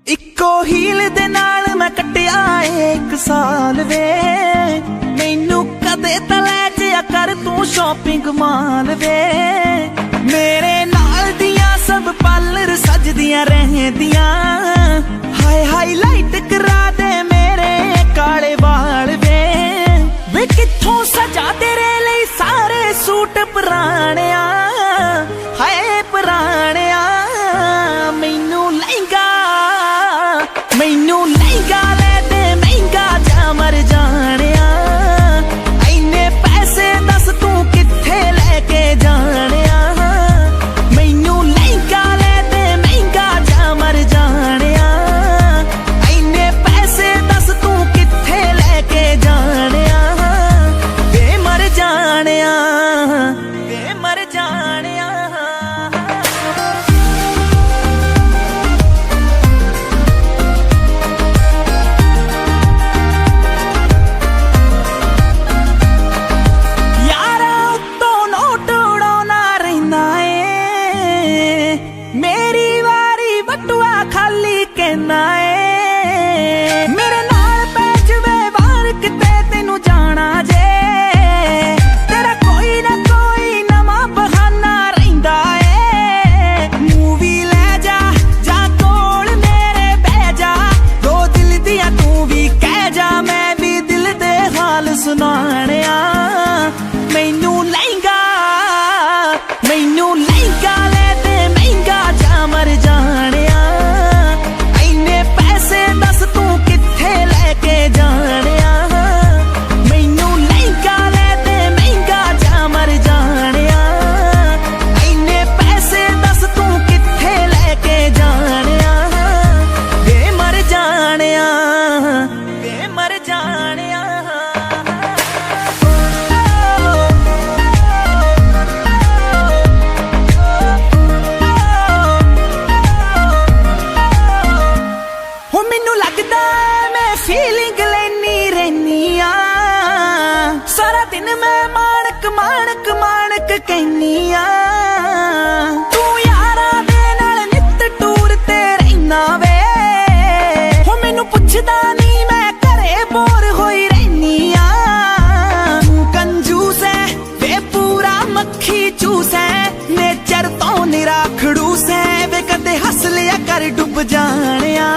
इक्को हील दे नाल मैं कट्टिया 1 साल वे मैनू कदे तां लै जिया कर तू शॉपिंग माल वे मेरे नाल दियां सब पार्लर सजदियां रहंदियां हाय हाईलाइट करा दे मेरे काले वाल वे कित्थों सजा तेरे लई सारे सूट पुराणिया हाय पुराणिया मैनू लहंगा ले दे महंगा जा मर जानिया इन्ने पैसे दस तू कित्थे लेके जानिया मैनू लहंगा ले दे महंगा जा मर जानिया इन्ने पैसे दस तू कित्थे लेके जानिया वे मर जानिया वे मर जानिया मेरे नाल पै जवे वार किते तेनू जाना जे तेरा कोई ना कोई नवा बहाना रहिंदा ए मूवी ले जा कोल मेरे बह जा दो दिल दिया तू भी कह जा मैं भी दिल दे हाल सुनाणिया मैनू लहंगा ले दे महंगा जा मर जानिया तू कित्थे लेके जानिया मैनू लहंगा ले दे महंगा जा मर जानिया इन्ने पैसे दस तू कित्थे लेके जानिया वे मर जानिया वे मर जानिया फीलिंग लेनी रहनी सारा दिन मैं माणक कहनी तू यारा दे नाल नित टूर ते रहना वे हो मैनू पुछदा नहीं मैं घरे बोर होई रहनी तू कंजूस है वे पूरा मक्खी चूस है नेचर तो निरा खड़ूस है वे कदे हंस लिया कर डुब जानिया